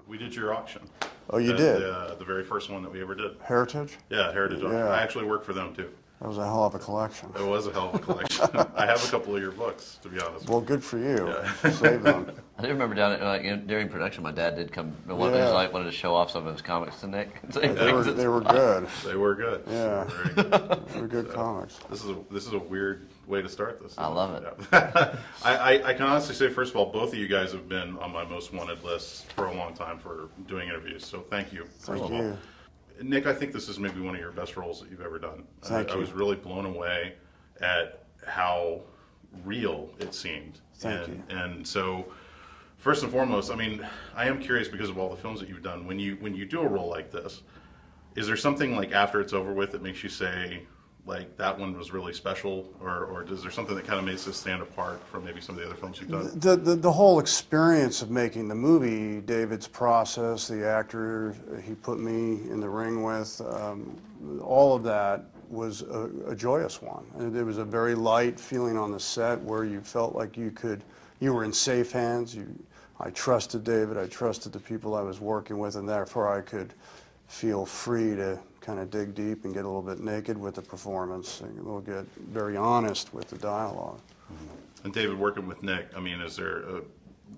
We did your auction. Oh, you did? The very first one that we ever did. Heritage? Yeah, Heritage Auction. Yeah. I actually worked for them too. That was a hell of a collection. It was a hell of a collection. I have a couple of your books, to be honest. Well, good for you. Yeah. Save them. I do remember down during production, my dad did come. Wanted to show off some of his comics to Nick. So they were good. They were good. Yeah, very good. They were good comics. This is a weird way to start this. I love it. Yeah. I can honestly say, first of all, both of you guys have been on my most wanted list for a long time for doing interviews. So thank you. Thank you. Nick, I think this is maybe one of your best roles that you've ever done. Thank you. I was really blown away at how real it seemed. Thank you. And so, first and foremost, I mean, I am curious because of all the films that you've done. When you do a role like this, is there something like after it's over with that makes you say, like, that one was really special, or is there something that kind of makes this stand apart from maybe some of the other films you've done? The whole experience of making the movie, David's process, the actor he put me in the ring with, all of that was a joyous one. And there was a very light feeling on the set where you felt like you were in safe hands. I trusted David, I trusted the people I was working with, and therefore I could feel free to kind of dig deep and get a little bit naked with the performance, and we'll get very honest with the dialogue. Mm-hmm. And David, working with Nick, I mean, is there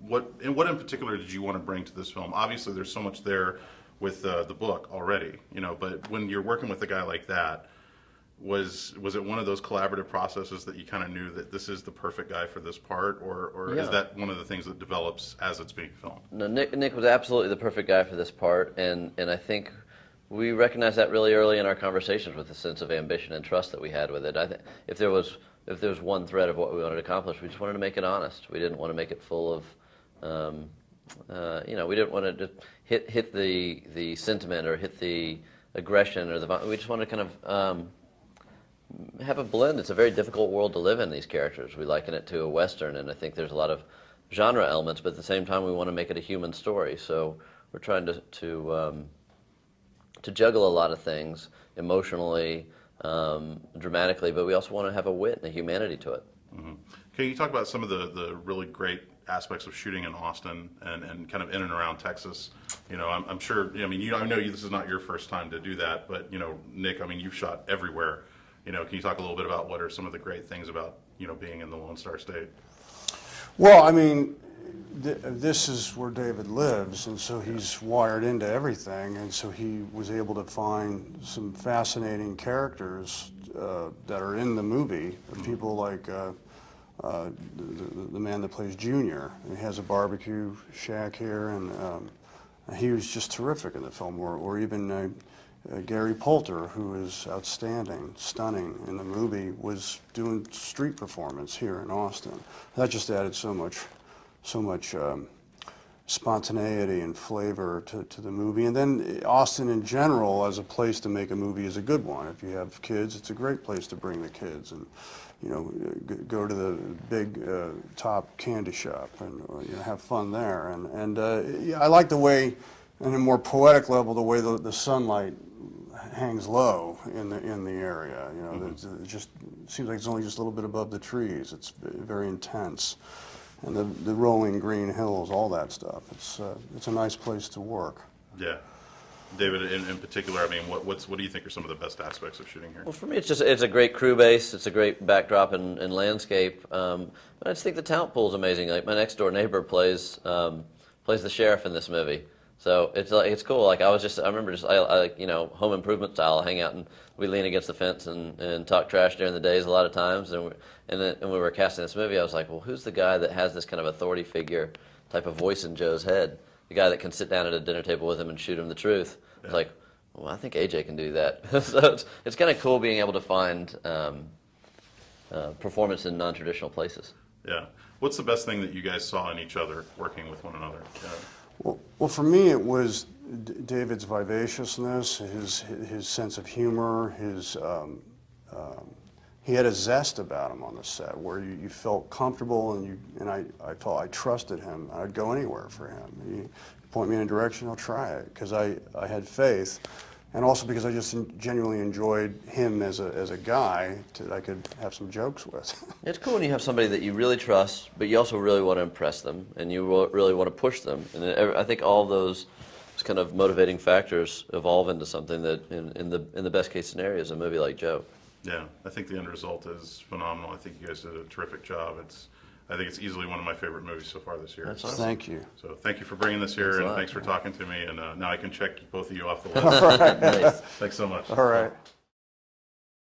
what in particular did you want to bring to this film? Obviously, there's so much there with the book already, you know. But when you're working with a guy like that, was it one of those collaborative processes that you kind of knew that this is the perfect guy for this part, or is that one of the things that develops as it's being filmed? No, Nick was absolutely the perfect guy for this part, and I think we recognized that really early in our conversations with the sense of ambition and trust that we had with it. I think if there was one thread of what we wanted to accomplish, we just wanted to make it honest. We didn't want to make it full of, we didn't want to just hit the sentiment or hit the aggression or we just wanted to kind of have a blend. It's a very difficult world to live in, these characters. We liken it to a Western, and I think there's a lot of genre elements, but at the same time we want to make it a human story. So we're trying to juggle a lot of things emotionally, dramatically, but we also want to have a wit and a humanity to it. Mm-hmm. Can you talk about some of the really great aspects of shooting in Austin and kind of in and around Texas? You know, I'm sure, I mean, I know this is not your first time to do that, but, you know, Nick, I mean, you've shot everywhere. You know, can you talk a little bit about what are some of the great things about, you know, being in the Lone Star State? Well, I mean, this is where David lives, and so he's wired into everything, and so he was able to find some fascinating characters that are in the movie. People like the man that plays Junior. He has a barbecue shack here, and he was just terrific in the film. Or even Gary Poulter, who is outstanding, stunning in the movie, was doing street performance here in Austin. That just added so much spontaneity and flavor to the movie. And then Austin in general as a place to make a movie is a good one. If you have kids, it's a great place to bring the kids and, you know, go to the big top candy shop and you know, have fun there. And yeah, I like the way, on a more poetic level, the way the sunlight hangs low in the area. You know, it just seems like it's only just a little bit above the trees. It's very intense. And the rolling green hills, all that stuff. It's a nice place to work. Yeah. David, in particular, I mean, what do you think are some of the best aspects of shooting here? Well, for me, it's a great crew base. It's a great backdrop and landscape. But I just think the talent pool is amazing. Like my next door neighbor plays the sheriff in this movie. So it's cool. Like I remember you know, Home Improvement style. I hang out and we lean against the fence and talk trash during the days a lot of times. And when we were casting this movie, I was like, well, who's the guy that has this kind of authority figure type of voice in Joe's head? The guy that can sit down at a dinner table with him and shoot him the truth. Yeah. It's like, well, I think AJ can do that. So it's kind of cool being able to find performance in non-traditional places. Yeah. What's the best thing that you guys saw in each other working with one another? Well, for me, it was David's vivaciousness, his sense of humor, he had a zest about him on the set where you felt comfortable, and I felt I trusted him. I'd go anywhere for him. He'd point me in a direction, I'll try it, because I had faith and also because I just genuinely enjoyed him as a guy that I could have some jokes with. It's cool when you have somebody that you really trust, but you also really want to impress them, and you really want to push them. And I think all of those kind of motivating factors evolve into something that, in the best case scenario, is a movie like Joe. Yeah, I think the end result is phenomenal. I think you guys did a terrific job. I think it's easily one of my favorite movies so far this year. That's awesome. Thank you. So thank you for bringing this here, and thanks for talking to me. And now I can check both of you off the list. All right. Nice. Thanks so much. All right.